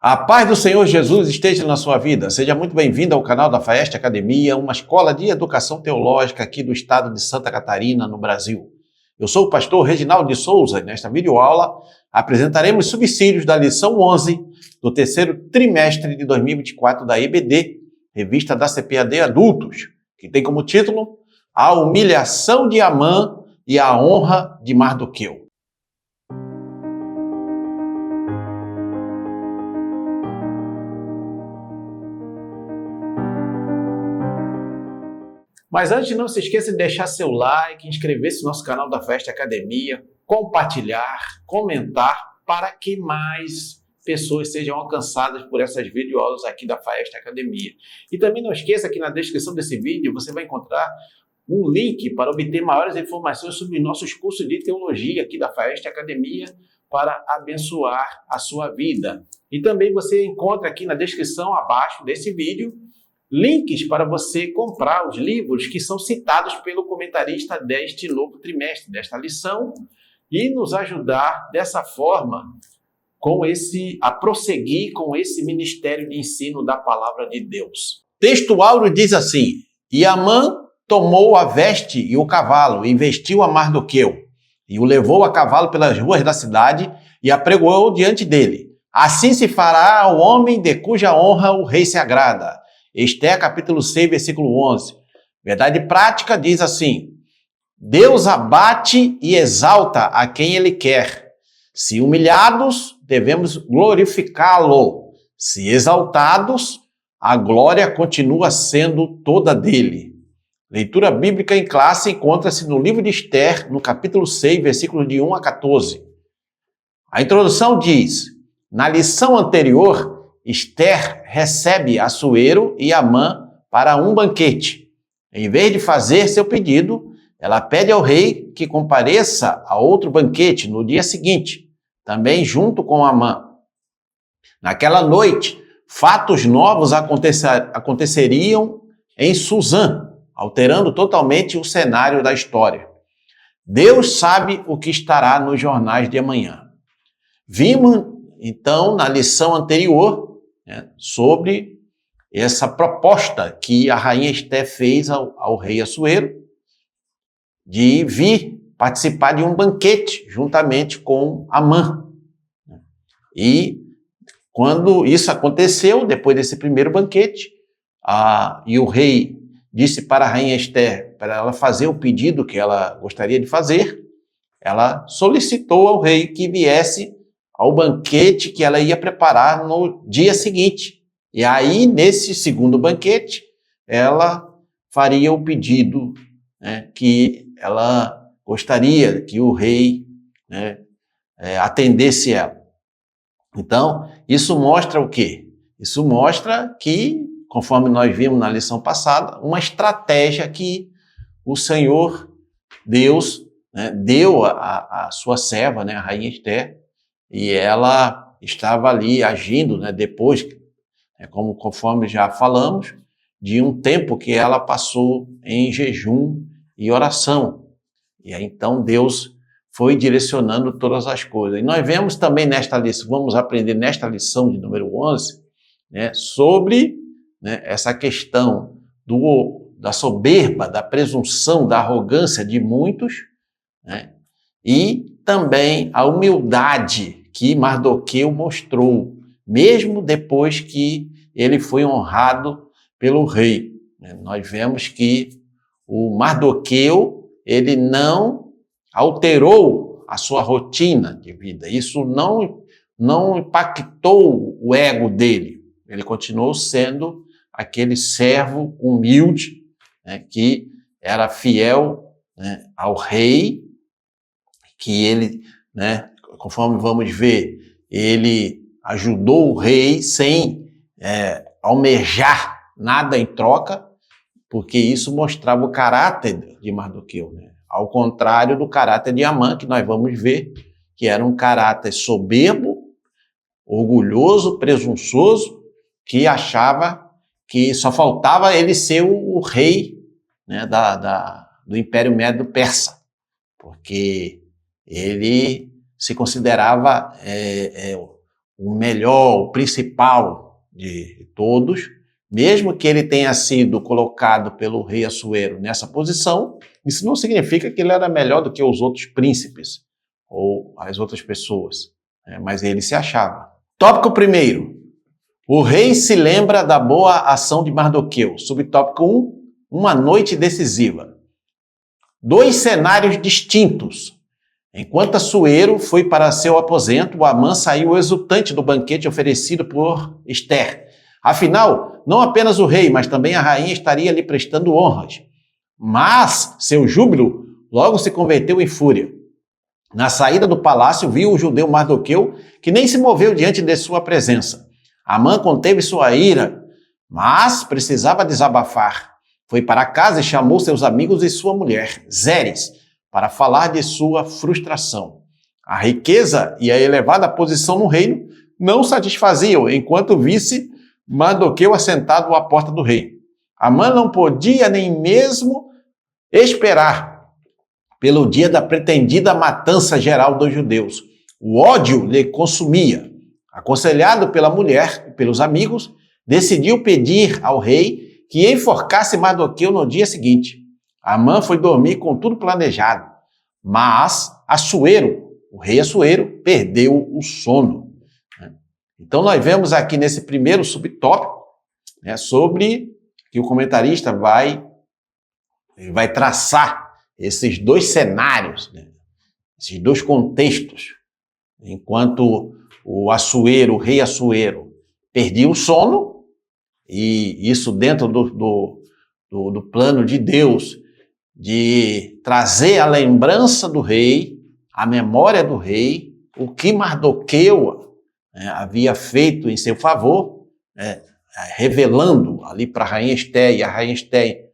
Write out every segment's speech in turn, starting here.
A paz do Senhor Jesus esteja na sua vida. Seja muito bem-vindo ao canal da Faeste Academia, uma escola de educação teológica aqui do estado de Santa Catarina, no Brasil. Eu sou o pastor Reginaldo de Souza e nesta videoaula apresentaremos subsídios da lição 11 do terceiro trimestre de 2024 da EBD, revista da CPAD Adultos, que tem como título A Humilhação de Amã e a Honra de Mardoqueu. Mas antes, não se esqueça de deixar seu like, inscrever-se no nosso canal da Faeste Academia, compartilhar, comentar, para que mais pessoas sejam alcançadas por essas videoaulas aqui da Faeste Academia. E também não esqueça que na descrição desse vídeo você vai encontrar um link para obter maiores informações sobre nossos cursos de teologia aqui da Faeste Academia para abençoar a sua vida. E também você encontra aqui na descrição abaixo desse vídeo links para você comprar os livros que são citados pelo comentarista deste novo trimestre, desta lição, e nos ajudar dessa forma a prosseguir com esse ministério de ensino da palavra de Deus. Texto áureo diz assim: E Amã tomou a veste e o cavalo, e vestiu a Mardoqueu, e o levou a cavalo pelas ruas da cidade, e apregoou diante dele. Assim se fará ao homem de cuja honra o rei se agrada. Esté, capítulo 6, versículo 11. Verdade prática diz assim: Deus abate e exalta a quem Ele quer. Se humilhados, devemos glorificá-lo. Se exaltados, a glória continua sendo toda dele. Leitura bíblica em classe encontra-se no livro de Esther, no capítulo 6, versículos de 1 a 14. A introdução diz: Na lição anterior, Esther recebe Assuero e Amã para um banquete. Em vez de fazer seu pedido, ela pede ao rei que compareça a outro banquete no dia seguinte, também junto com Amã. Naquela noite, fatos novos aconteceriam em Suzã, alterando totalmente o cenário da história. Deus sabe o que estará nos jornais de amanhã. Vimos, então, na lição anterior, sobre essa proposta que a rainha Esther fez ao rei Assuero de vir participar de um banquete juntamente com Amã. E quando isso aconteceu, depois desse primeiro banquete, e o rei disse para a rainha Esther para ela fazer o pedido que ela gostaria de fazer, ela solicitou ao rei que viesse ao banquete que ela ia preparar no dia seguinte. E aí, nesse segundo banquete, ela faria o pedido, que ela gostaria que o rei atendesse ela. Então, isso mostra o quê? Isso mostra que, conforme nós vimos na lição passada, uma estratégia que o Senhor Deus deu à sua serva, a rainha Esther, e ela estava ali agindo, depois, conforme já falamos, de um tempo que ela passou em jejum e oração. E aí, então, Deus foi direcionando todas as coisas. E nós vemos também nesta lição, vamos aprender nesta lição de número 11, sobre essa questão da soberba, da presunção, da arrogância de muitos, e também a humildade que Mardoqueu mostrou, mesmo depois que ele foi honrado pelo rei. Nós vemos que o Mardoqueu, ele não alterou a sua rotina de vida. Isso não impactou o ego dele. Ele continuou sendo aquele servo humilde, que era fiel ao rei, que ele, conforme vamos ver, ele ajudou o rei sem almejar nada em troca, porque isso mostrava o caráter de Mardoqueu, ao contrário do caráter de Amã, que nós vamos ver, que era um caráter soberbo, orgulhoso, presunçoso, que achava que só faltava ele ser o rei do Império Médio-Persa, porque ele se considerava o melhor, o principal de todos, mesmo que ele tenha sido colocado pelo rei Assuero nessa posição, isso não significa que ele era melhor do que os outros príncipes ou as outras pessoas, mas ele se achava. Tópico 1. O rei se lembra da boa ação de Mardoqueu. Subtópico 1. Uma noite decisiva. 2 cenários distintos. Enquanto Assuero foi para seu aposento, Amã saiu exultante do banquete oferecido por Ester. Afinal, não apenas o rei, mas também a rainha estaria lhe prestando honras. Mas seu júbilo logo se converteu em fúria. Na saída do palácio, viu o judeu Mardoqueu, que nem se moveu diante de sua presença. Amã conteve sua ira, mas precisava desabafar. Foi para casa e chamou seus amigos e sua mulher, Zeres, para falar de sua frustração. A riqueza e a elevada posição no reino não satisfaziam, enquanto visse Mardoqueu assentado à porta do rei. Amã não podia nem mesmo esperar pelo dia da pretendida matança geral dos judeus. O ódio lhe consumia. Aconselhado pela mulher e pelos amigos, decidiu pedir ao rei que enforcasse Mardoqueu no dia seguinte. Amã foi dormir com tudo planejado, mas Assuero, o rei Assuero, perdeu o sono. Então nós vemos aqui nesse primeiro subtópico, sobre que o comentarista vai traçar esses 2 cenários, esses 2 contextos. Enquanto o rei Assuero, perdia o sono, e isso dentro do plano de Deus, de trazer a lembrança do rei, a memória do rei, o que Mardoqueu havia feito em seu favor, revelando ali para a rainha Ester, e a rainha Ester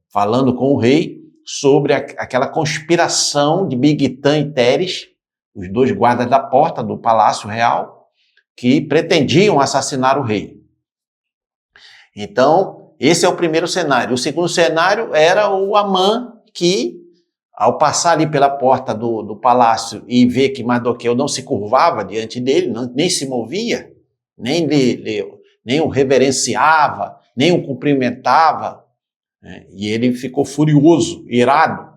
falando com o rei sobre aquela conspiração de Bigtã e Teres, os 2 guardas da porta do Palácio Real, que pretendiam assassinar o rei. Então, esse é o primeiro cenário. O segundo cenário era o Amã, que, ao passar ali pela porta do palácio e ver que Mardoqueu não se curvava diante dele, nem se movia, nem o reverenciava, nem o cumprimentava, e ele ficou furioso, irado,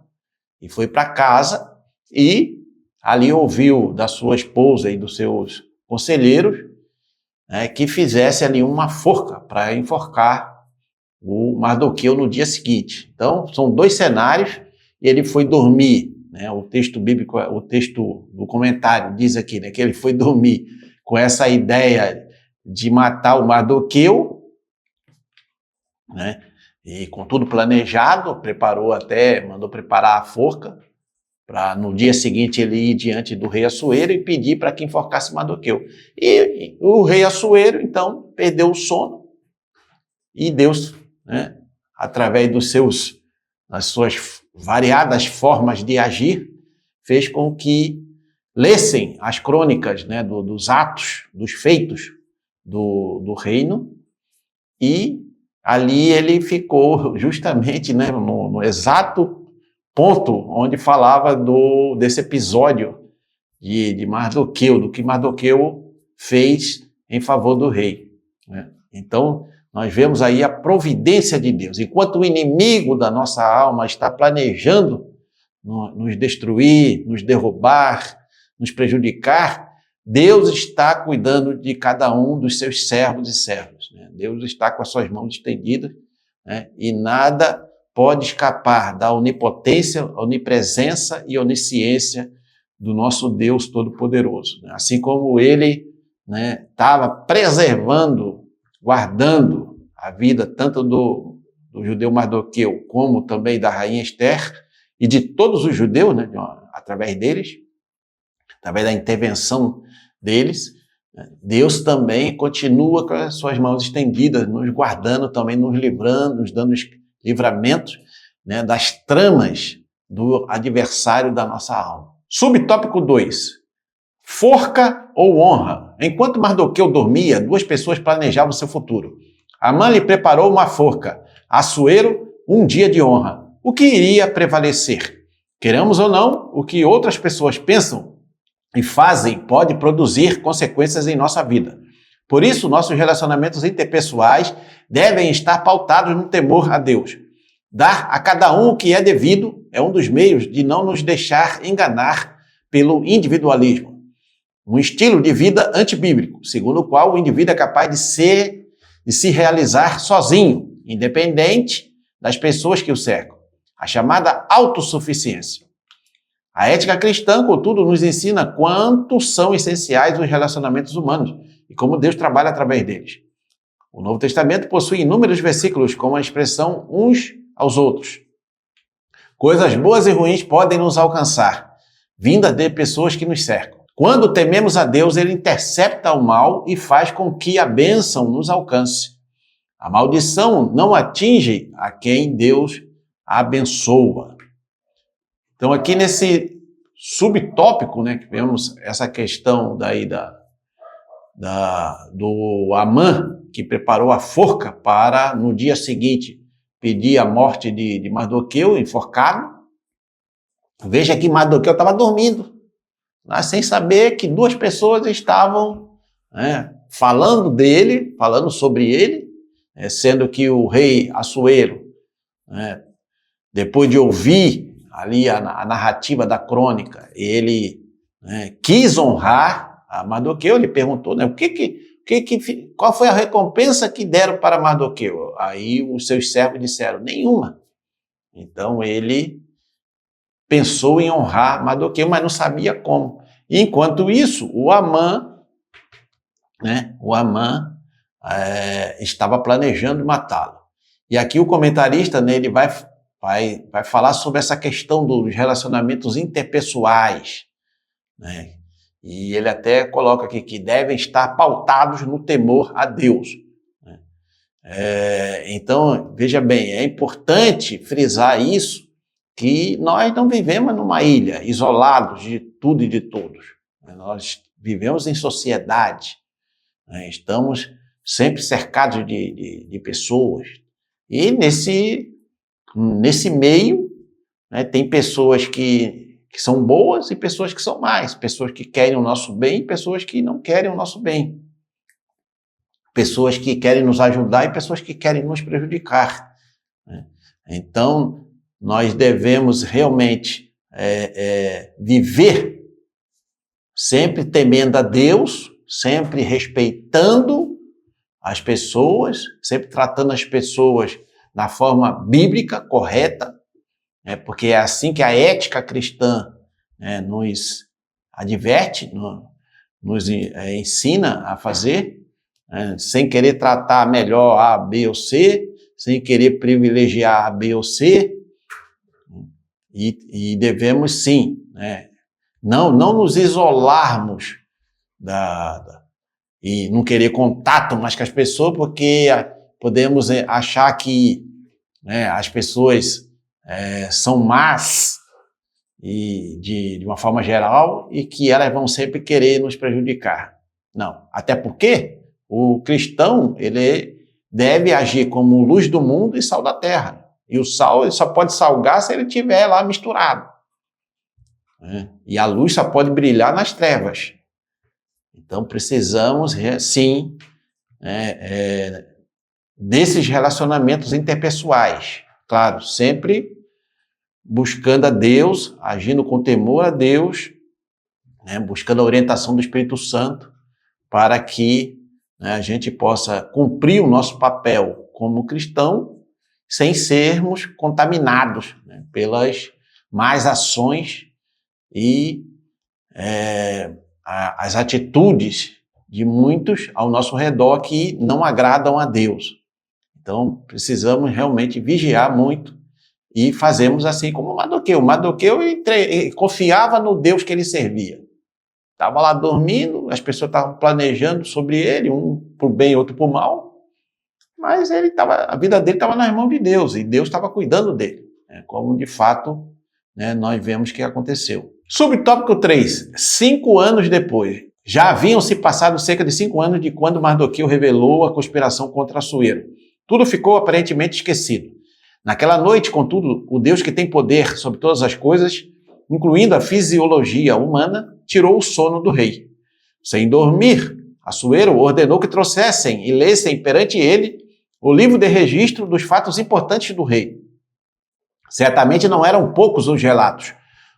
e foi para casa e ali ouviu da sua esposa e dos seus conselheiros que fizesse ali uma forca para enforcar o Mardoqueu no dia seguinte. Então, são 2 cenários, e ele foi dormir, o texto bíblico, o texto do comentário diz aqui, que ele foi dormir com essa ideia de matar o Mardoqueu, e com tudo planejado, mandou preparar a forca, para no dia seguinte ele ir diante do rei Assuero e pedir para que enforcasse Mardoqueu. E o rei Assuero, então, perdeu o sono, e Deus, através das suas variadas formas de agir, fez com que lessem as crônicas dos atos, dos feitos do reino, e ali ele ficou justamente no exato ponto onde falava desse episódio de Mardoqueu, do que Mardoqueu fez em favor do rei. Então, nós vemos aí a providência de Deus. Enquanto o inimigo da nossa alma está planejando nos destruir, nos derrubar, nos prejudicar, Deus está cuidando de cada um dos seus servos e servas. Deus está com as suas mãos estendidas, e nada pode escapar da onipotência, onipresença e onisciência do nosso Deus Todo-Poderoso. Assim como ele estava preservando, guardando a vida tanto do judeu Mardoqueu como também da rainha Ester e de todos os judeus, através deles, através da intervenção deles, Deus também continua com as suas mãos estendidas, nos guardando também, nos livrando, nos dando livramentos das tramas do adversário da nossa alma. Subtópico 2. Forca ou honra? Enquanto Mardoqueu dormia, 2 pessoas planejavam seu futuro. Amã lhe preparou uma forca, Assuero, um dia de honra. O que iria prevalecer? Queremos ou não, o que outras pessoas pensam pode produzir consequências em nossa vida. Por isso, nossos relacionamentos interpessoais devem estar pautados no temor a Deus. Dar a cada um o que é devido é um dos meios de não nos deixar enganar pelo individualismo. Um estilo de vida antibíblico, segundo o qual o indivíduo é capaz de se realizar sozinho, independente das pessoas que o cercam. A chamada autossuficiência. A ética cristã, contudo, nos ensina quanto são essenciais os relacionamentos humanos e como Deus trabalha através deles. O Novo Testamento possui inúmeros versículos com a expressão uns aos outros. Coisas boas e ruins podem nos alcançar, vindas de pessoas que nos cercam. Quando tememos a Deus, Ele intercepta o mal e faz com que a bênção nos alcance. A maldição não atinge a quem Deus abençoa. Então, aqui nesse subtópico, né, que vemos essa questão daí do Amã, que preparou a forca para, no dia seguinte, pedir a morte de Mardoqueu, enforcado. Veja que Mardoqueu estava dormindo, sem saber que duas pessoas estavam falando dele, falando sobre ele, sendo que o rei Assuero, depois de ouvir ali a narrativa da crônica, ele quis honrar a Mardoqueu. Ele perguntou, qual foi a recompensa que deram para Mardoqueu? Aí os seus servos disseram, nenhuma. Então ele pensou em honrar Mardoqueu, mas não sabia como. E, enquanto isso, o Amã estava planejando matá-lo. E aqui o comentarista, ele vai falar sobre essa questão dos relacionamentos interpessoais, E ele até coloca aqui que devem estar pautados no temor a Deus. Então, veja bem, é importante frisar isso, que nós não vivemos numa ilha, isolados de tudo e de todos. Nós vivemos em sociedade, estamos sempre cercados de pessoas. E nesse meio, tem pessoas que são boas e pessoas que são más, pessoas que querem o nosso bem e pessoas que não querem o nosso bem. Pessoas que querem nos ajudar e pessoas que querem nos prejudicar. Então, nós devemos realmente viver sempre temendo a Deus, sempre respeitando as pessoas, sempre tratando as pessoas da forma bíblica, correta, porque é assim que a ética cristã nos adverte, nos ensina a fazer, sem querer tratar melhor A, B ou C, sem querer privilegiar A, B ou C, e devemos sim, não nos isolarmos e não querer contato mais com as pessoas, porque podemos achar que as pessoas são más e de uma forma geral e que elas vão sempre querer nos prejudicar. Não, até porque o cristão ele deve agir como luz do mundo e sal da terra. E o sal ele só pode salgar se ele estiver lá misturado. E a luz só pode brilhar nas trevas. Então precisamos, sim, desses relacionamentos interpessoais. Claro, sempre buscando a Deus, agindo com temor a Deus, buscando a orientação do Espírito Santo, para que a gente possa cumprir o nosso papel como cristão, sem sermos contaminados pelas más ações e as atitudes de muitos ao nosso redor que não agradam a Deus. Então, precisamos realmente vigiar muito e fazemos assim como Mardoqueu. Mardoqueu confiava no Deus que ele servia. Estava lá dormindo, as pessoas estavam planejando sobre ele, um por bem e outro por mal, mas a vida dele estava nas mãos de Deus e Deus estava cuidando dele, como de fato nós vemos que aconteceu. Subtópico 3, 5 anos depois. Já haviam se passado cerca de 5 anos de quando Mardoqueu revelou a conspiração contra Assuero. Tudo ficou aparentemente esquecido. Naquela noite, contudo, o Deus que tem poder sobre todas as coisas, incluindo a fisiologia humana, tirou o sono do rei. Sem dormir, Assuero ordenou que trouxessem e lessem perante ele o livro de registro dos fatos importantes do rei. Certamente não eram poucos os relatos.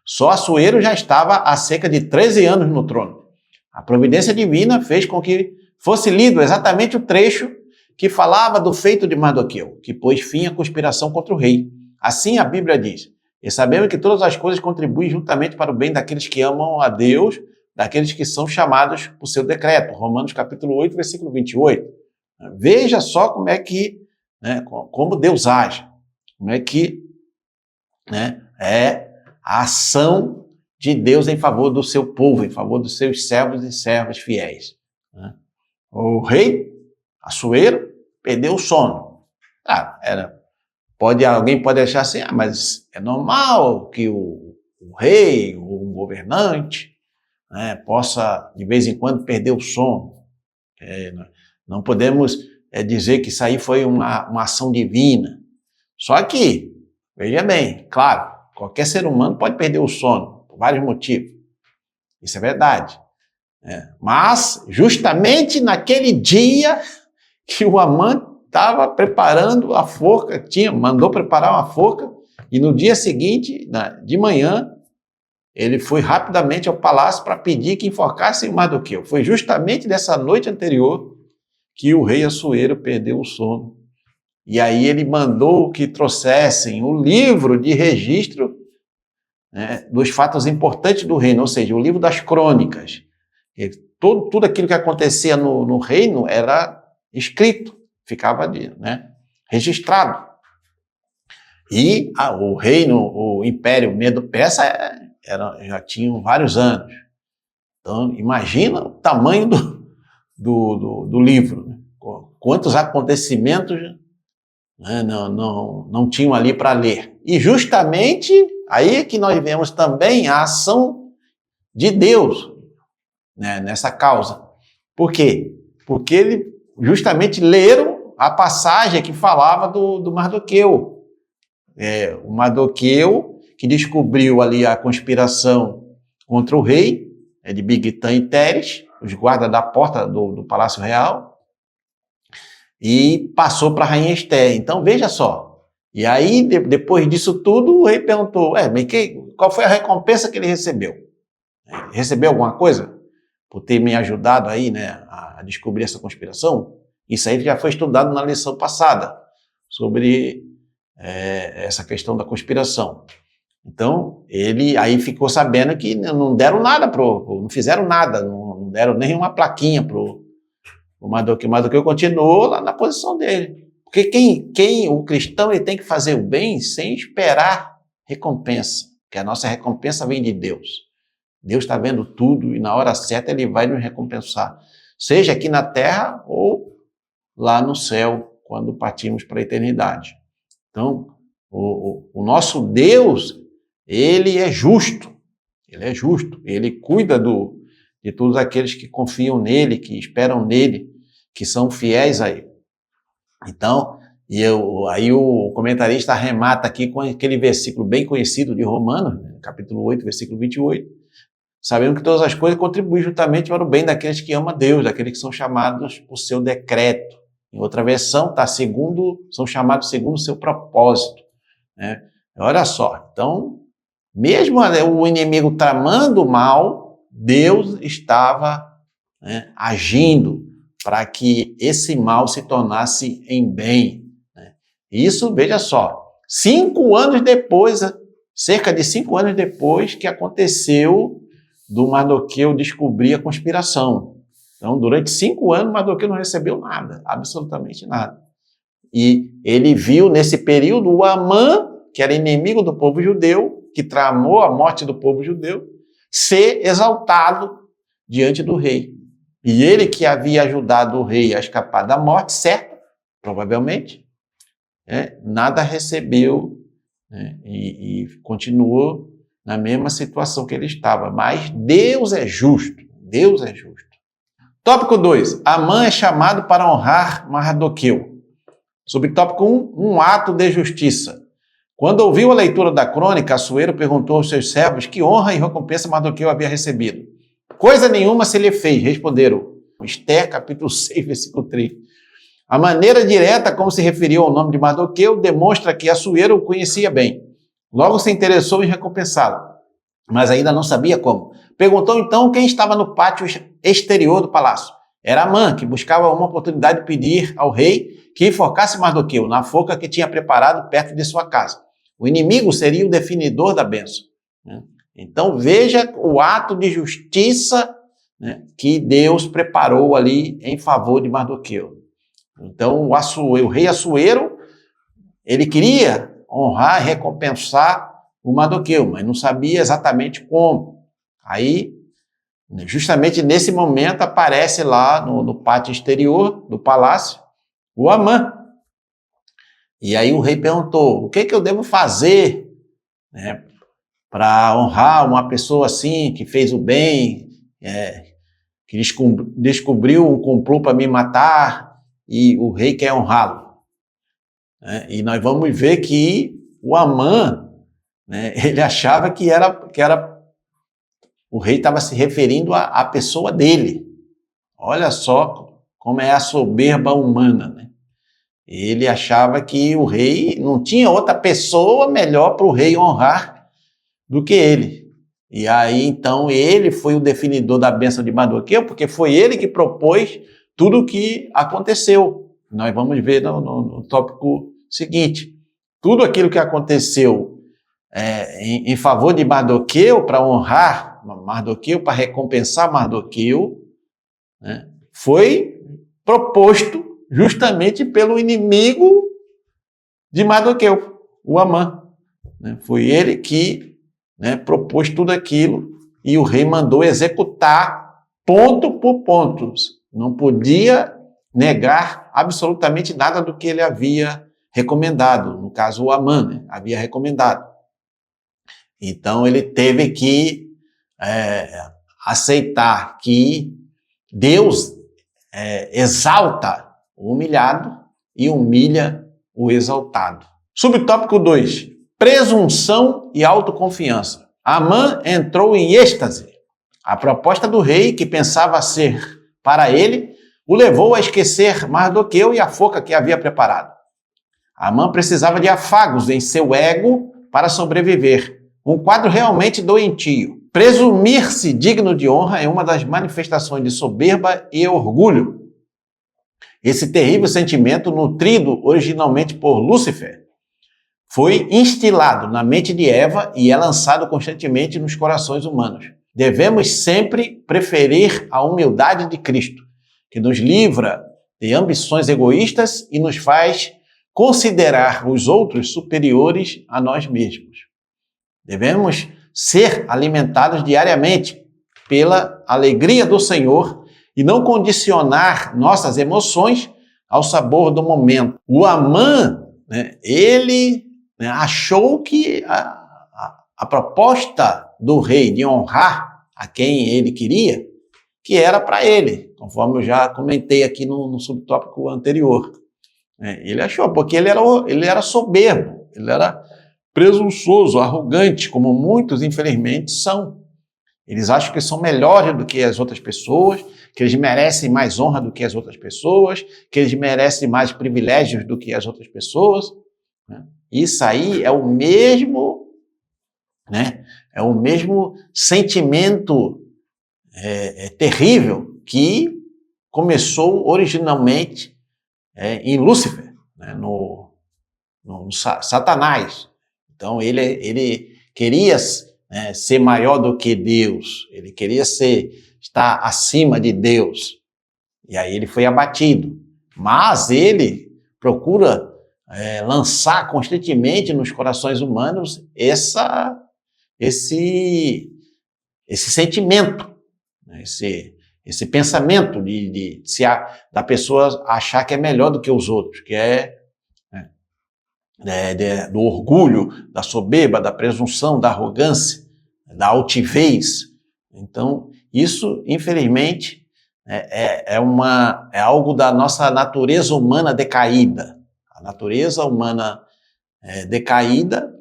Só Assuero já estava há cerca de 13 anos no trono. A providência divina fez com que fosse lido exatamente o trecho que falava do feito de Mardoqueu, que pôs fim à conspiração contra o rei. Assim a Bíblia diz: e sabemos que todas as coisas contribuem juntamente para o bem daqueles que amam a Deus, daqueles que são chamados por seu decreto. Romanos capítulo 8, versículo 28. Veja só como é que, como Deus age, como é que é a ação de Deus em favor do seu povo, em favor dos seus servos e servas fiéis. O rei Assuero perdeu o sono. Alguém pode achar assim, mas é normal que o rei, o governante, possa de vez em quando perder o sono. Não podemos dizer que isso aí foi uma ação divina. Só que, veja bem, claro, qualquer ser humano pode perder o sono, por vários motivos. Isso é verdade. Mas, justamente naquele dia que o Amã estava preparando a forca, mandou preparar uma forca, e no dia seguinte, de manhã, ele foi rapidamente ao palácio para pedir que enforcassem o Mardoqueu. Foi justamente nessa noite anterior que o rei Assuero perdeu o sono. E aí ele mandou que trouxessem o livro de registro dos fatos importantes do reino, ou seja, o livro das crônicas. Tudo aquilo que acontecia no reino era escrito, ficava registrado. E o reino, o Império Medo-Persa já tinham vários anos. Então, imagina o tamanho do livro. Quantos acontecimentos não tinham ali para ler. E justamente aí é que nós vemos também a ação de Deus nessa causa. Por quê? Porque eles justamente leram a passagem que falava do Mardoqueu. O Mardoqueu, que descobriu ali a conspiração contra o rei, de Bigtan e Teres, os guardas da porta do Palácio Real, e passou para a rainha Esther. Então, veja só. E aí, depois disso tudo, o rei perguntou, qual foi a recompensa que ele recebeu? Recebeu alguma coisa por ter me ajudado aí, a descobrir essa conspiração? Isso aí já foi estudado na lição passada, sobre essa questão da conspiração. Então, ele aí ficou sabendo que não deram nada não fizeram nada, não deram nenhuma plaquinha pro Mardoqueu. O Mardoqueu continuou lá na posição dele. Porque o cristão ele tem que fazer o bem sem esperar recompensa, porque a nossa recompensa vem de Deus. Deus está vendo tudo e na hora certa ele vai nos recompensar, seja aqui na terra ou lá no céu, quando partimos para a eternidade. Então, o nosso Deus, ele é justo, ele cuida de todos aqueles que confiam nele, que esperam nele, que são fiéis a ele. Então, aí o comentarista arremata aqui com aquele versículo bem conhecido de Romanos, capítulo 8, versículo 28, sabendo que todas as coisas contribuem juntamente para o bem daqueles que amam a Deus, daqueles que são chamados por seu decreto. Em outra versão, são chamados segundo o seu propósito. Olha só, então, mesmo o inimigo tramando o mal, Deus estava agindo para que esse mal se tornasse em bem. Isso, veja só, 5 anos depois, cerca de 5 anos depois que aconteceu do Mardoqueu descobrir a conspiração. Então, durante 5 anos, Mardoqueu não recebeu nada, absolutamente nada. E ele viu nesse período o Amã, que era inimigo do povo judeu, que tramou a morte do povo judeu, ser exaltado diante do rei. E ele que havia ajudado o rei a escapar da morte certa, provavelmente, nada recebeu e continuou na mesma situação que ele estava. Mas Deus é justo, Deus é justo. Tópico 2. Amã é chamado para honrar Mardoqueu. Sobre tópico 1, um ato de justiça. Quando ouviu a leitura da crônica, Assuero perguntou aos seus servos que honra e recompensa Mardoqueu havia recebido. Coisa nenhuma se lhe fez, responderam. Esther, capítulo 6, versículo 3. A maneira direta como se referiu ao nome de Mardoqueu demonstra que Assuero o conhecia bem. Logo se interessou em recompensá-lo, mas ainda não sabia como. Perguntou então quem estava no pátio exterior do palácio. Era Amã, que buscava uma oportunidade de pedir ao rei que enforcasse Mardoqueu na forca que tinha preparado perto de sua casa. O inimigo seria o definidor da bênção. Então veja o ato de justiça, né, que Deus preparou ali em favor de Mardoqueu. Então o rei Assuero, ele queria honrar e recompensar o Mardoqueu, mas não sabia exatamente como. Aí, justamente nesse momento, aparece lá no pátio exterior do palácio o Amã. E aí o rei perguntou, o que eu devo fazer, né, para honrar uma pessoa assim, que fez o bem, que descobriu um complô para me matar, e o rei quer honrá-lo. E nós vamos ver que o Amã, né, ele achava que era o rei estava se referindo à pessoa dele. Olha só como é a soberba humana, né? Ele achava que o rei não tinha outra pessoa melhor para o rei honrar do que ele. E aí, então, ele foi o definidor da bênção de Mardoqueu, porque foi ele que propôs tudo o que aconteceu. Nós vamos ver no tópico seguinte. Tudo aquilo que aconteceu em favor de Mardoqueu, para honrar Mardoqueu, para recompensar Mardoqueu, né, foi proposto justamente pelo inimigo de Mardoqueu, o Amã. Foi ele que, né, propôs tudo aquilo e o rei mandou executar ponto por ponto. Não podia negar absolutamente nada do que ele havia recomendado. No caso, o Amã, né, havia recomendado. Então, ele teve que aceitar que Deus exalta o humilhado e humilha o exaltado. Subtópico 2. Presunção e autoconfiança. Amã entrou em êxtase. A proposta do rei, que pensava ser para ele, o levou a esquecer Mardoqueu e a forca que havia preparado. Amã precisava de afagos em seu ego para sobreviver. Um quadro realmente doentio. Presumir-se digno de honra é uma das manifestações de soberba e orgulho. Esse terrível sentimento, nutrido originalmente por Lúcifer, foi instilado na mente de Eva e é lançado constantemente nos corações humanos. Devemos sempre preferir a humildade de Cristo, que nos livra de ambições egoístas e nos faz considerar os outros superiores a nós mesmos. Devemos ser alimentados diariamente pela alegria do Senhor e não condicionar nossas emoções ao sabor do momento. O Amã, né, ele, né, achou que a proposta do rei de honrar a quem ele queria, que era para ele, conforme eu já comentei aqui no subtópico anterior. Ele achou, porque ele era soberbo, ele era presunçoso, arrogante, como muitos, infelizmente, são. Eles acham que são melhores do que as outras pessoas, que eles merecem mais honra do que as outras pessoas, que eles merecem mais privilégios do que as outras pessoas. Isso aí é o mesmo, né? É o mesmo sentimento terrível que começou originalmente em Lúcifer, né? no Satanás. Então ele queria ser maior do que Deus, ele queria estar acima de Deus. E aí ele foi abatido. Mas ele procura lançar constantemente nos corações humanos esse sentimento, né? esse pensamento da pessoa achar que é melhor do que os outros, que do orgulho, da soberba, da presunção, da arrogância, da altivez. Então, isso, infelizmente, é algo da nossa natureza humana decaída. A natureza humana decaída,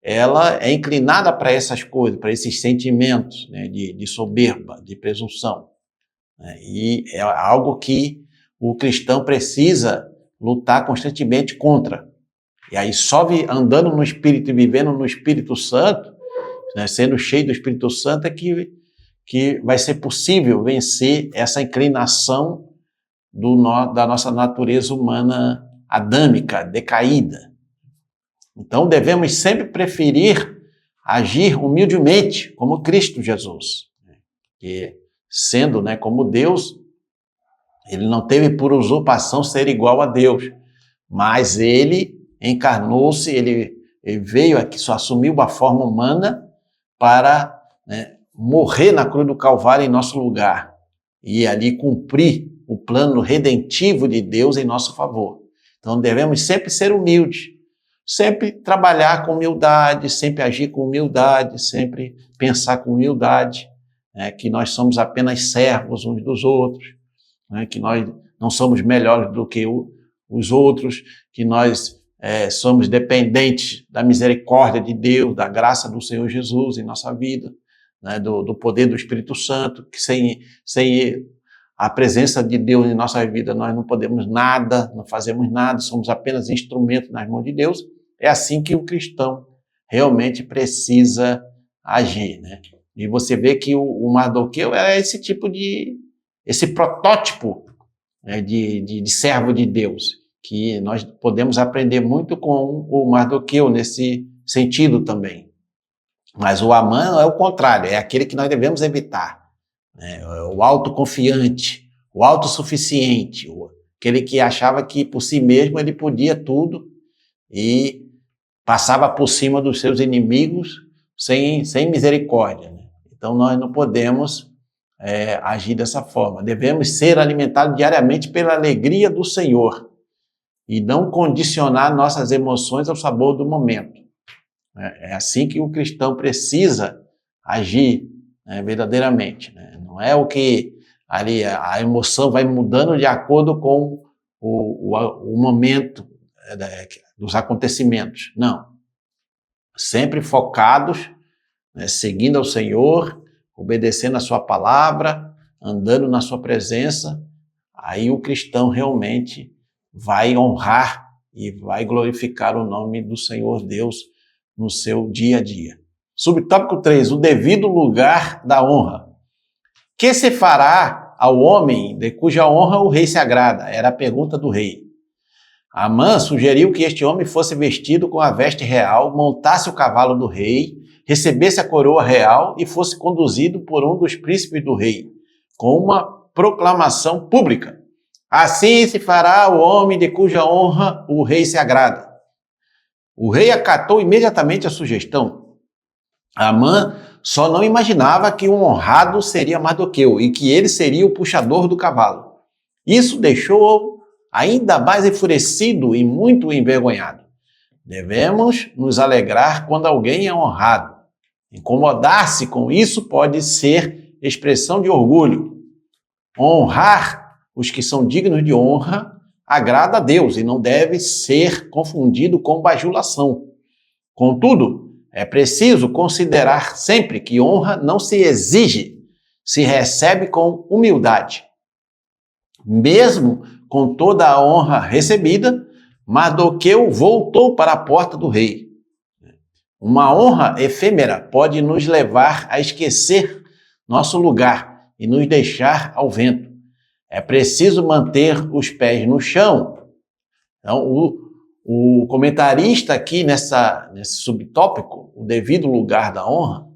ela é inclinada para essas coisas, para esses sentimentos, né, de soberba, de presunção. Né? E é algo que o cristão precisa lutar constantemente contra. E aí só andando no Espírito e vivendo no Espírito Santo, né, sendo cheio do Espírito Santo, é que vai ser possível vencer essa inclinação da nossa natureza humana adâmica, decaída. Então devemos sempre preferir agir humildemente, como Cristo Jesus. Que, sendo, né, como Deus, ele não teve por usurpação ser igual a Deus, mas ele encarnou-se, ele veio aqui, só assumiu a forma humana para, né, morrer na cruz do Calvário em nosso lugar e ali cumprir o plano redentivo de Deus em nosso favor. Então devemos sempre ser humildes, sempre trabalhar com humildade, sempre agir com humildade, sempre pensar com humildade, né, que nós somos apenas servos uns dos outros, né, que nós não somos melhores do que os outros, que nós somos dependentes da misericórdia de Deus, da graça do Senhor Jesus em nossa vida, né, do poder do Espírito Santo, que sem a presença de Deus em nossa vida nós não podemos nada, não fazemos nada, somos apenas instrumentos nas mãos de Deus. É assim que o cristão realmente precisa agir, né? E você vê que o Mardoqueu é esse protótipo, né, de servo de Deus, que nós podemos aprender muito com o Mardoqueu nesse sentido também. Mas o Amã é o contrário, é aquele que nós devemos evitar, né? O autoconfiante, o autossuficiente, aquele que achava que por si mesmo ele podia tudo e passava por cima dos seus inimigos sem misericórdia, né? Então nós não podemos agir dessa forma. Devemos ser alimentados diariamente pela alegria do Senhor e não condicionar nossas emoções ao sabor do momento. É assim que o cristão precisa agir, né, verdadeiramente, né? Não é o que ali a emoção vai mudando de acordo com o momento dos acontecimentos. Não. Sempre focados, né, seguindo ao Senhor, obedecendo a sua palavra, andando na sua presença, aí o cristão realmente vai honrar e vai glorificar o nome do Senhor Deus no seu dia a dia. Subtópico 3, o devido lugar da honra. Que se fará ao homem de cuja honra o rei se agrada? Era a pergunta do rei. Amã sugeriu que este homem fosse vestido com a veste real, montasse o cavalo do rei, recebesse a coroa real e fosse conduzido por um dos príncipes do rei, com uma proclamação pública. Assim se fará o homem de cuja honra o rei se agrada. O rei acatou imediatamente a sugestão. Amã só não imaginava que o honrado seria Mardoqueu e que ele seria o puxador do cavalo. Isso deixou-o ainda mais enfurecido e muito envergonhado. Devemos nos alegrar quando alguém é honrado. Incomodar-se com isso pode ser expressão de orgulho. Honrar os que são dignos de honra agrada a Deus e não deve ser confundido com bajulação. Contudo, é preciso considerar sempre que honra não se exige, se recebe com humildade. Mesmo com toda a honra recebida, Mardoqueu voltou para a porta do rei. Uma honra efêmera pode nos levar a esquecer nosso lugar e nos deixar ao vento. É preciso manter os pés no chão. Então, o comentarista aqui nesse subtópico, o devido lugar da honra,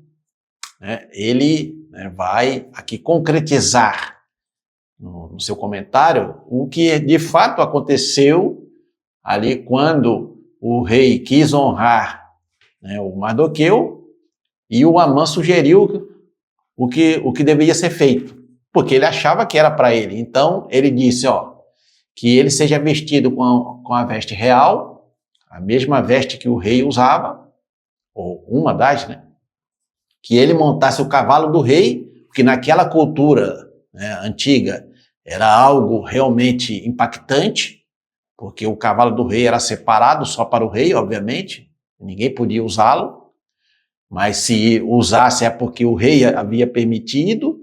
né, ele vai aqui concretizar no seu comentário o que de fato aconteceu ali quando o rei quis honrar, né, o Mardoqueu, e o Amã sugeriu o que deveria ser feito, porque ele achava que era para ele. Então ele disse, que ele seja vestido com a veste real, a mesma veste que o rei usava, ou uma das, né? Que ele montasse o cavalo do rei, porque naquela cultura, né, antiga era algo realmente impactante, porque o cavalo do rei era separado só para o rei, obviamente, ninguém podia usá-lo. mas se usasse é porque o rei havia permitido,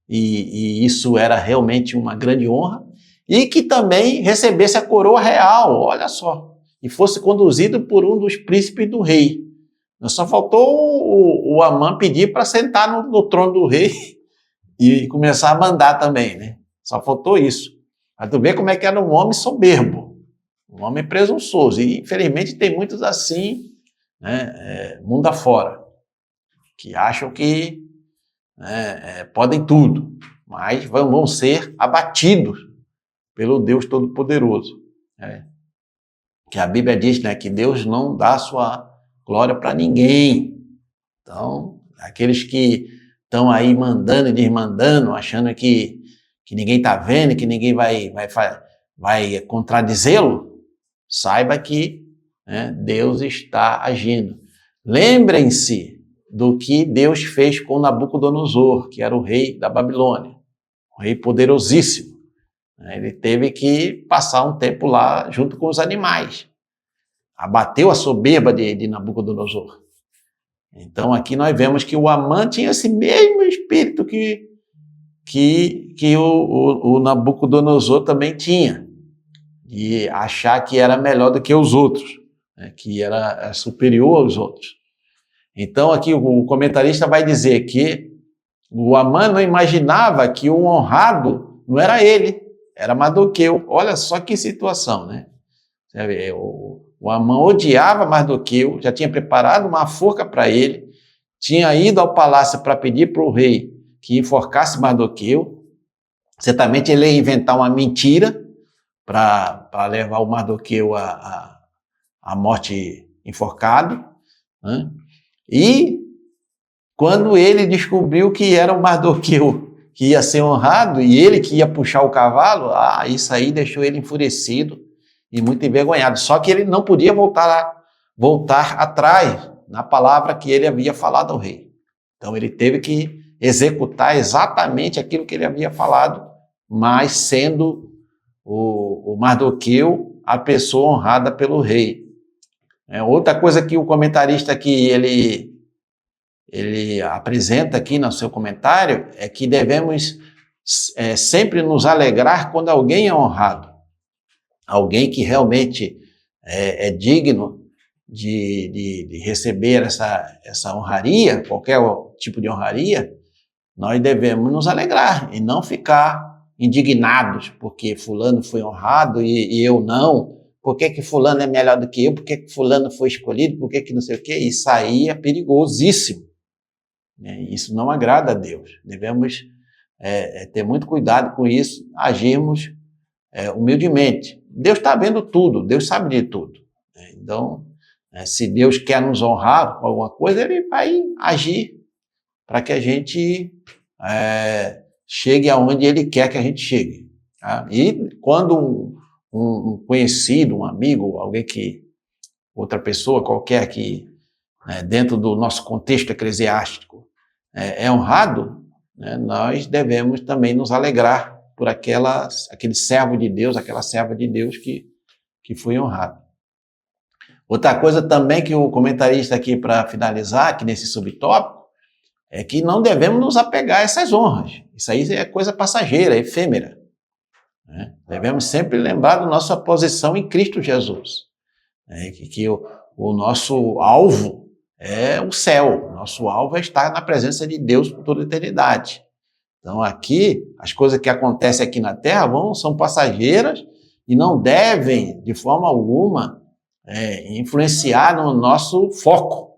e isso era realmente uma grande honra, e que também recebesse a coroa real, olha só, e fosse conduzido por um dos príncipes do rei. Só faltou o Amã pedir para sentar no trono do rei e começar a mandar também, né? Só faltou isso. Mas tu vê como é que era um homem soberbo, um homem presunçoso, e infelizmente tem muitos assim, né, mundo afora, que acham que podem tudo, mas vão ser abatidos pelo Deus Todo-Poderoso. Que a Bíblia diz, né, que Deus não dá sua glória para ninguém. Então, aqueles que estão aí mandando e desmandando, achando que ninguém está vendo, que ninguém vai contradizê-lo, saiba que, né, Deus está agindo. Lembrem-se do que Deus fez com Nabucodonosor, que era o rei da Babilônia, um rei poderosíssimo. Ele teve que passar um tempo lá junto com os animais. Abateu a soberba de Nabucodonosor. Então aqui nós vemos que o Amã tinha esse mesmo espírito que o Nabucodonosor também tinha, de achar que era melhor do que os outros, né, que era superior aos outros. Então aqui o comentarista vai dizer que o Amã não imaginava que o honrado não era ele, era Mardoqueu. Olha só que situação, né? O Amã odiava Mardoqueu, já tinha preparado uma forca para ele, tinha ido ao palácio para pedir para o rei que enforcasse Mardoqueu. Certamente ele ia inventar uma mentira para levar o Mardoqueu à morte enforcado, né? E quando ele descobriu que era o Mardoqueu que ia ser honrado e ele que ia puxar o cavalo, isso aí deixou ele enfurecido e muito envergonhado. Só que ele não podia voltar atrás na palavra que ele havia falado ao rei. Então ele teve que executar exatamente aquilo que ele havia falado, mas sendo o Mardoqueu a pessoa honrada pelo rei. Outra coisa que o comentarista aqui ele apresenta aqui no seu comentário é que devemos sempre nos alegrar quando alguém é honrado. Alguém que realmente é digno de receber essa honraria, qualquer tipo de honraria, nós devemos nos alegrar e não ficar indignados porque fulano foi honrado e eu não. Por que fulano é melhor do que eu? Por que fulano foi escolhido? Por que não sei o quê? Isso aí é perigosíssimo. Isso não agrada a Deus. Devemos ter muito cuidado com isso, agirmos humildemente. Deus está vendo tudo, Deus sabe de tudo. Então, se Deus quer nos honrar com alguma coisa, Ele vai agir para que a gente chegue aonde Ele quer que a gente chegue. Tá? E quando um conhecido, um amigo, outra pessoa qualquer que, dentro do nosso contexto eclesiástico, é honrado, nós devemos também nos alegrar por aquele servo de Deus, aquela serva de Deus que foi honrado. Outra coisa também que o comentarista aqui, para finalizar, aqui nesse subtópico, é que não devemos nos apegar a essas honras. Isso aí é coisa passageira, efêmera. Devemos sempre lembrar da nossa posição em Cristo Jesus. Que o nosso alvo é o céu. Nosso alvo é estar na presença de Deus por toda a eternidade. Então aqui, as coisas que acontecem aqui na Terra são passageiras e não devem, de forma alguma, influenciar no nosso foco,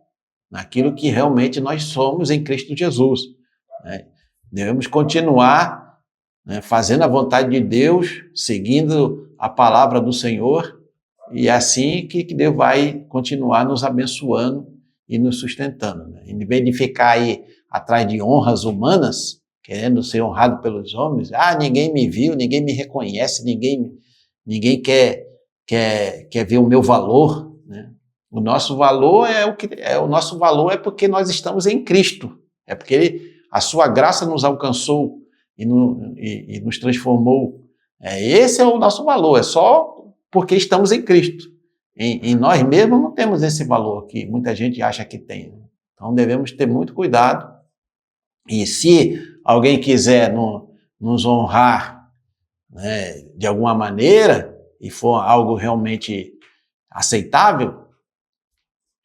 naquilo que realmente nós somos em Cristo Jesus. Devemos continuar fazendo a vontade de Deus, seguindo a palavra do Senhor, e é assim que Deus vai continuar nos abençoando e nos sustentando. Em vez de ficar aí atrás de honras humanas, querendo ser honrado pelos homens, ninguém me viu, ninguém me reconhece, ninguém quer ver o meu valor. O nosso valor porque nós estamos em Cristo, é porque a sua graça nos alcançou e nos transformou. Esse é o nosso valor, é só porque estamos em Cristo. Em nós mesmos não temos esse valor que muita gente acha que tem. Então devemos ter muito cuidado. E se alguém quiser nos honrar, né, de alguma maneira, e for algo realmente aceitável,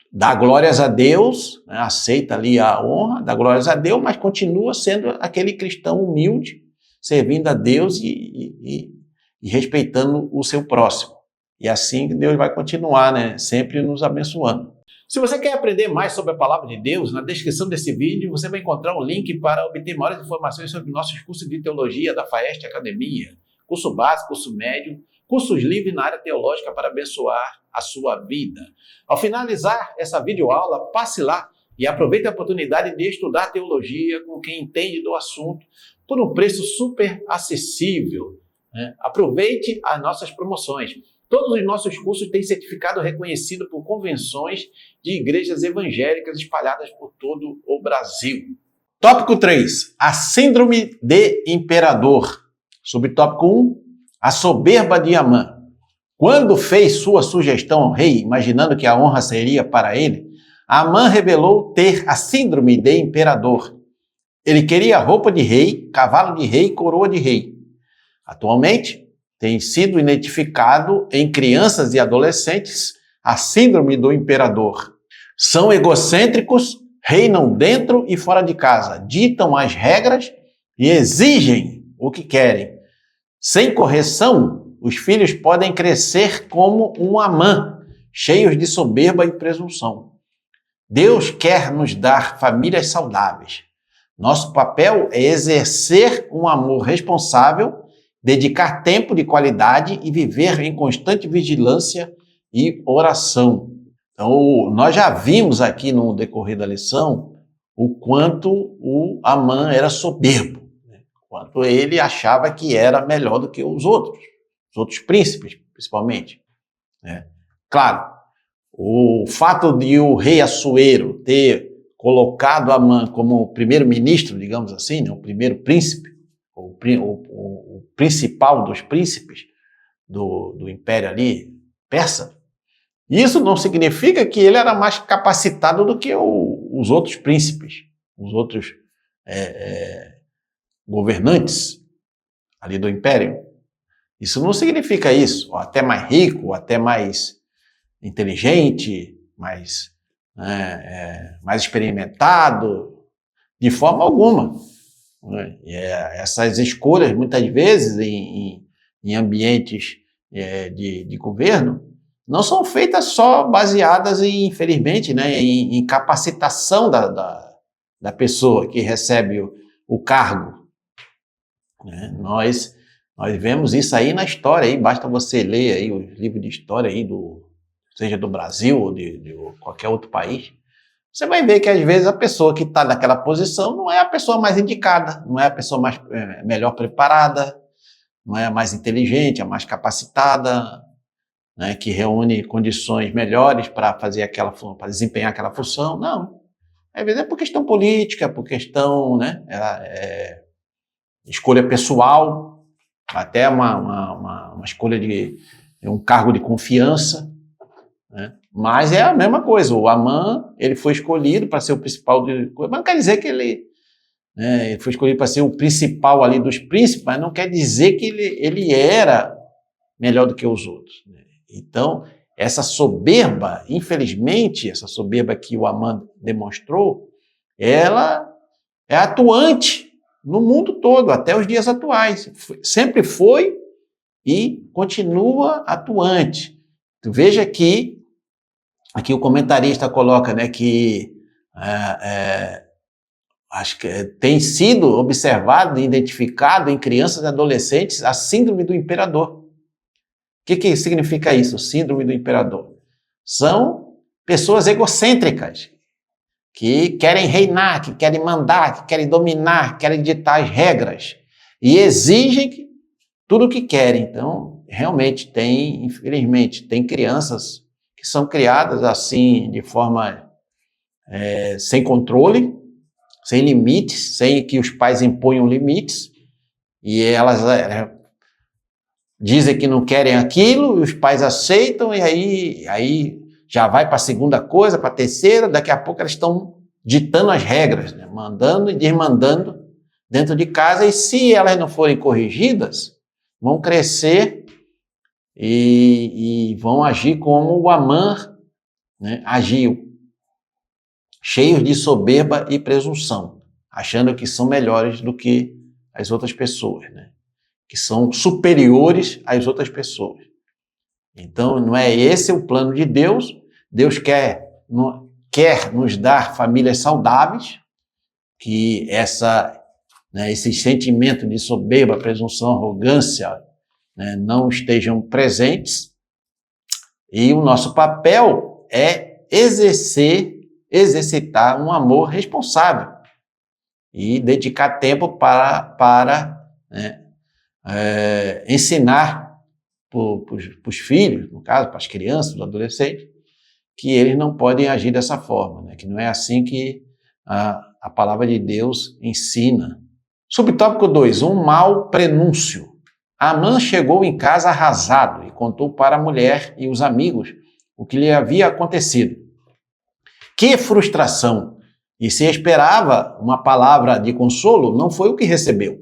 dá glórias a Deus, né, aceita ali a honra, dá glórias a Deus, mas continua sendo aquele cristão humilde, servindo a Deus e respeitando o seu próximo. E assim Deus vai continuar, né, sempre nos abençoando. Se você quer aprender mais sobre a Palavra de Deus, na descrição desse vídeo você vai encontrar um link para obter maiores informações sobre nossos cursos de teologia da Faeste Academia, curso básico, curso médio, cursos livres na área teológica para abençoar a sua vida. Ao finalizar essa videoaula, passe lá e aproveite a oportunidade de estudar teologia com quem entende do assunto por um preço super acessível, né? Aproveite as nossas promoções. Todos os nossos cursos têm certificado reconhecido por convenções de igrejas evangélicas espalhadas por todo o Brasil. Tópico 3. A síndrome de imperador. Subtópico 1. A soberba de Amã. Quando fez sua sugestão ao rei, imaginando que a honra seria para ele, Amã revelou ter a síndrome de imperador. Ele queria roupa de rei, cavalo de rei e coroa de rei. Atualmente, tem sido identificado em crianças e adolescentes a síndrome do imperador. São egocêntricos, reinam dentro e fora de casa, ditam as regras e exigem o que querem. Sem correção, os filhos podem crescer como um Amã, cheios de soberba e presunção. Deus quer nos dar famílias saudáveis. Nosso papel é exercer um amor responsável, dedicar tempo de qualidade e viver em constante vigilância e oração. Então, nós já vimos aqui no decorrer da lição o quanto o Amã era soberbo, né? O quanto ele achava que era melhor do que os outros príncipes, principalmente, né? Claro, o fato de o rei Assuero ter colocado Amã como primeiro-ministro, digamos assim, né? O primeiro príncipe, o principal dos príncipes do império ali, persa, isso não significa que ele era mais capacitado do que os outros príncipes, os outros governantes ali do império. Isso não significa isso, ou até mais rico, ou até mais inteligente, mais experimentado, de forma alguma. Essas escolhas, muitas vezes, em ambientes de governo, não são feitas só baseadas, infelizmente, né, em capacitação da pessoa que recebe o cargo, né? Nós vemos isso aí na história, aí, basta você ler aí os livros de história, aí seja do Brasil ou de qualquer outro país. Você vai ver que, às vezes, a pessoa que está naquela posição não é a pessoa mais indicada, não é a pessoa melhor preparada, não é a mais inteligente, a mais capacitada, né, que reúne condições melhores para desempenhar aquela função. Não. Às vezes é por questão política, por questão, né, escolha pessoal, até uma escolha de um cargo de confiança, né? Mas é a mesma coisa. O Amã, ele foi escolhido para ser o principal, mas não quer dizer que ele foi escolhido para ser o principal ali dos príncipes, mas não quer dizer que ele era melhor do que os outros, né? Então, essa soberba, infelizmente, essa soberba que o Amã demonstrou, ela é atuante no mundo todo, até os dias atuais. Sempre foi e continua atuante. Tu veja que aqui o comentarista coloca, né, que acho que tem sido observado e identificado em crianças e adolescentes a síndrome do imperador. O que significa isso, síndrome do imperador? São pessoas egocêntricas, que querem reinar, que querem mandar, que querem dominar, que querem ditar as regras e exigem tudo o que querem. Então, realmente infelizmente, tem crianças que são criadas assim, de forma sem controle, sem limites, sem que os pais imponham limites, e elas dizem que não querem aquilo, e os pais aceitam, e aí já vai para a segunda coisa, para a terceira, daqui a pouco elas estão ditando as regras, né? Mandando e desmandando dentro de casa, e se elas não forem corrigidas, vão crescer e vão agir como o Amã, né, agiu, cheios de soberba e presunção, achando que são melhores do que as outras pessoas, né, que são superiores às outras pessoas. Então, não é esse o plano de Deus. Deus quer nos dar famílias saudáveis, que esse sentimento de soberba, presunção, arrogância, né, não estejam presentes. E o nosso papel é exercitar um amor responsável e dedicar tempo para ensinar para os filhos, no caso, para as crianças, os adolescentes, que eles não podem agir dessa forma, né? Que não é assim que a palavra de Deus ensina. Subtópico 2, um mau prenúncio. Amã chegou em casa arrasado e contou para a mulher e os amigos o que lhe havia acontecido. Que frustração! E se esperava uma palavra de consolo, não foi o que recebeu.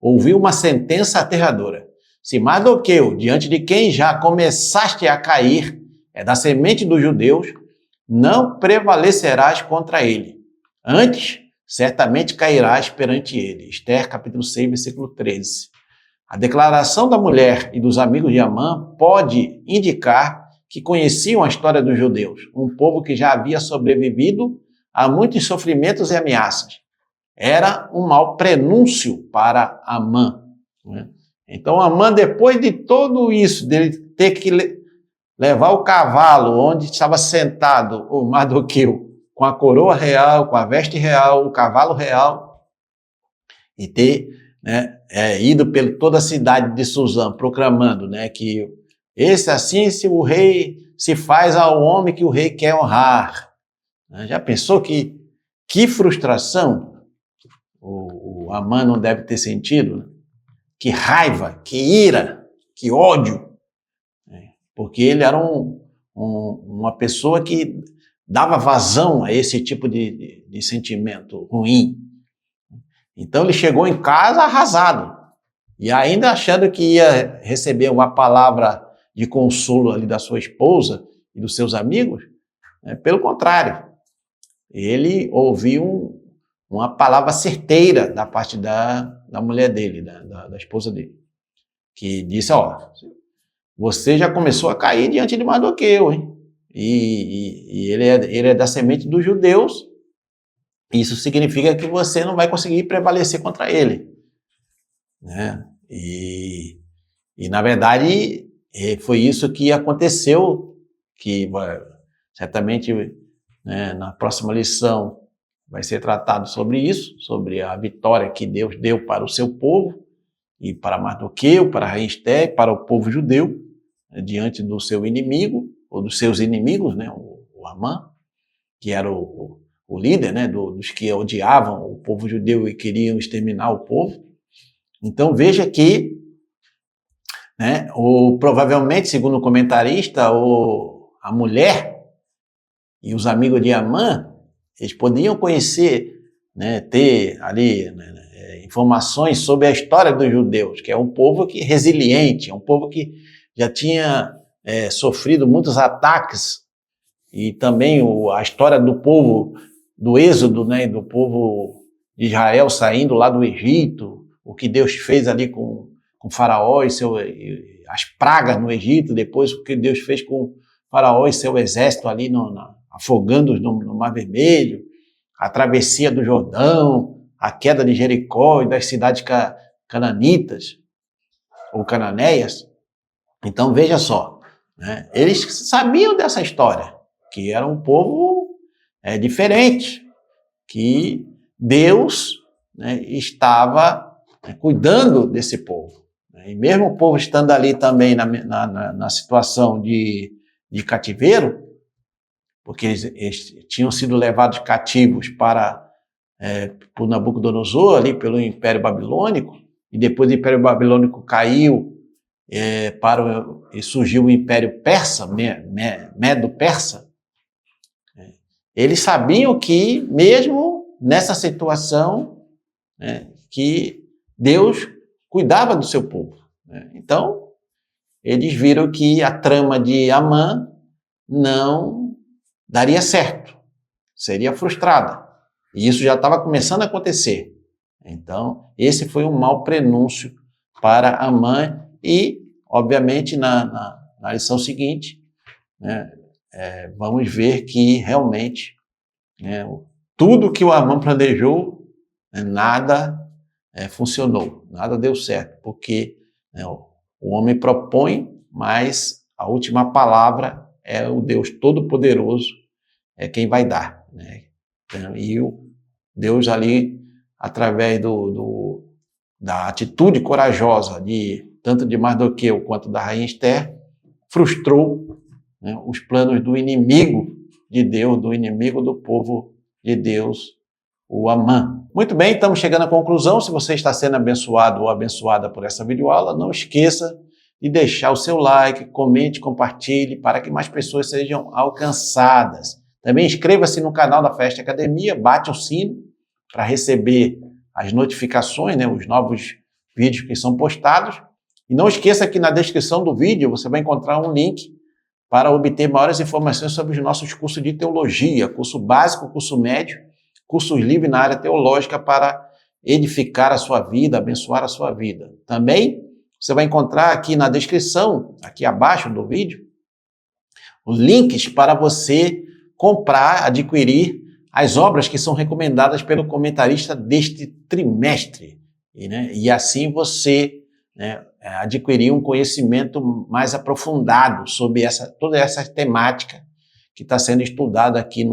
Ouviu uma sentença aterradora. Se Mardoqueu, diante de quem já começaste a cair, é da semente dos judeus, não prevalecerás contra ele. Antes, certamente cairás perante ele. Esther, capítulo 6, versículo 13. A declaração da mulher e dos amigos de Amã pode indicar que conheciam a história dos judeus, um povo que já havia sobrevivido a muitos sofrimentos e ameaças. Era um mau prenúncio para Amã, né? Então, Amã, depois de tudo isso, dele ter que levar o cavalo onde estava sentado o Mardoqueu, com a coroa real, com a veste real, o cavalo real, e ter ido por toda a cidade de Suzã, proclamando, né, que esse assim se o rei se faz ao homem que o rei quer honrar. Já pensou que frustração o Amã não deve ter sentido? Que raiva, que ira, que ódio, porque ele era uma pessoa que dava vazão a esse tipo de sentimento ruim. Então ele chegou em casa arrasado, e ainda achando que ia receber uma palavra de consolo ali da sua esposa e dos seus amigos. Pelo contrário, ele ouviu uma palavra certeira da parte da mulher dele, da esposa dele, que disse, você já começou a cair diante de Mardoqueu, hein? E ele é da semente dos judeus. Isso significa que você não vai conseguir prevalecer contra ele, né? E na verdade, foi isso que aconteceu, que certamente, né, na próxima lição vai ser tratado sobre isso, sobre a vitória que Deus deu para o seu povo, e para Mardoqueu, para a rainha Esther, para o povo judeu, né, diante do seu inimigo, ou dos seus inimigos, né, o Amã, que era o líder, né, dos que odiavam o povo judeu e queriam exterminar o povo. Então veja que, né, provavelmente, segundo o comentarista, a mulher e os amigos de Amã, eles podiam conhecer, né, ter ali, né, informações sobre a história dos judeus, que é um povo resiliente, é um povo que já tinha sofrido muitos ataques, e também a história do povo do Êxodo, né, do povo de Israel saindo lá do Egito, o que Deus fez ali com Faraó e as pragas no Egito, depois o que Deus fez com Faraó e seu exército ali afogando no Mar Vermelho, a travessia do Jordão, a queda de Jericó e das cidades cananitas ou cananeias. Então veja só, né, eles sabiam dessa história, que era um povo diferente, que Deus, né, estava cuidando desse povo. E mesmo o povo estando ali também na situação de cativeiro, porque eles tinham sido levados cativos por Nabucodonosor, ali pelo Império Babilônico, e depois o Império Babilônico caiu e surgiu o Império Persa, Medo-Persa. eles sabiam que, mesmo nessa situação, né, que Deus cuidava do seu povo, né? Então, eles viram que a trama de Amã não daria certo, seria frustrada. E isso já estava começando a acontecer. Então, esse foi um mau prenúncio para Amã e, obviamente, na lição seguinte, né, vamos ver que realmente, né, tudo que o Amã planejou, né, nada funcionou, nada deu certo, porque, né, o homem propõe, mas a última palavra é o Deus Todo-Poderoso, é quem vai dar, né? E o Deus ali, através da atitude corajosa tanto de Mardoqueu quanto da rainha Esther, frustrou, né, os planos do inimigo de Deus, do inimigo do povo de Deus, o Amã. Muito bem, estamos chegando à conclusão. Se você está sendo abençoado ou abençoada por essa videoaula, não esqueça de deixar o seu like, comente, compartilhe, para que mais pessoas sejam alcançadas. Também inscreva-se no canal da Festa Academia, bate o sino para receber as notificações, né, os novos vídeos que são postados. E não esqueça que na descrição do vídeo você vai encontrar um link para obter maiores informações sobre os nossos cursos de teologia, curso básico, curso médio, cursos livres na área teológica para edificar a sua vida, abençoar a sua vida. Também você vai encontrar aqui na descrição, aqui abaixo do vídeo, os links para você comprar, adquirir as obras que são recomendadas pelo comentarista deste trimestre. E assim você, né, adquirir um conhecimento mais aprofundado sobre toda essa temática que está sendo estudada aqui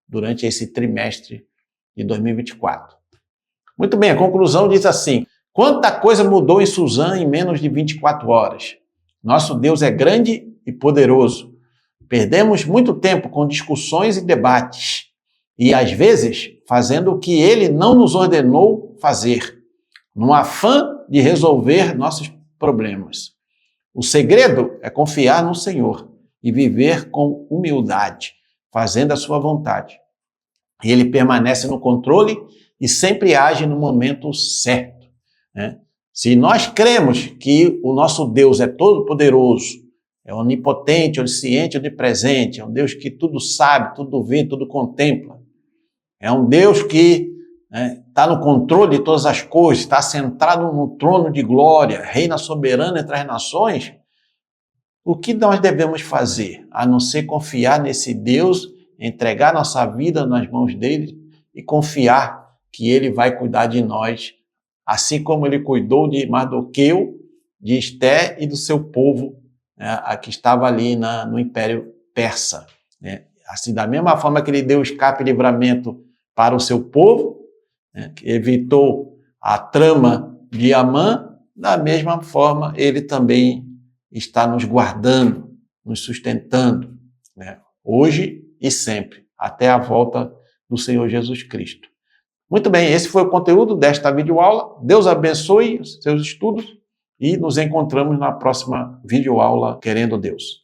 durante esse trimestre de 2024. Muito bem, a conclusão diz assim: quanta coisa mudou em Suzã em menos de 24 horas. Nosso Deus é grande e poderoso. Perdemos muito tempo com discussões e debates, e às vezes fazendo o que Ele não nos ordenou fazer, no afã de resolver nossos problemas. O segredo é confiar no Senhor e viver com humildade, fazendo a sua vontade. Ele permanece no controle e sempre age no momento certo, né? Se nós cremos que o nosso Deus é todo-poderoso, é onipotente, onisciente, onipresente, é um Deus que tudo sabe, tudo vê, tudo contempla, é um Deus que está no controle de todas as coisas, está sentado no trono de glória, reina soberano entre as nações, o que nós devemos fazer? A não ser confiar nesse Deus, entregar nossa vida nas mãos dele e confiar que ele vai cuidar de nós, assim como ele cuidou de Mardoqueu, de Esther e do seu povo, né, que estava ali no Império Persa, né? Assim, da mesma forma que ele deu escape e livramento para o seu povo, né, que evitou a trama de Amã, da mesma forma ele também está nos guardando, nos sustentando, né, hoje e sempre, até a volta do Senhor Jesus Cristo. Muito bem, esse foi o conteúdo desta videoaula. Deus abençoe os seus estudos e nos encontramos na próxima videoaula, querendo Deus.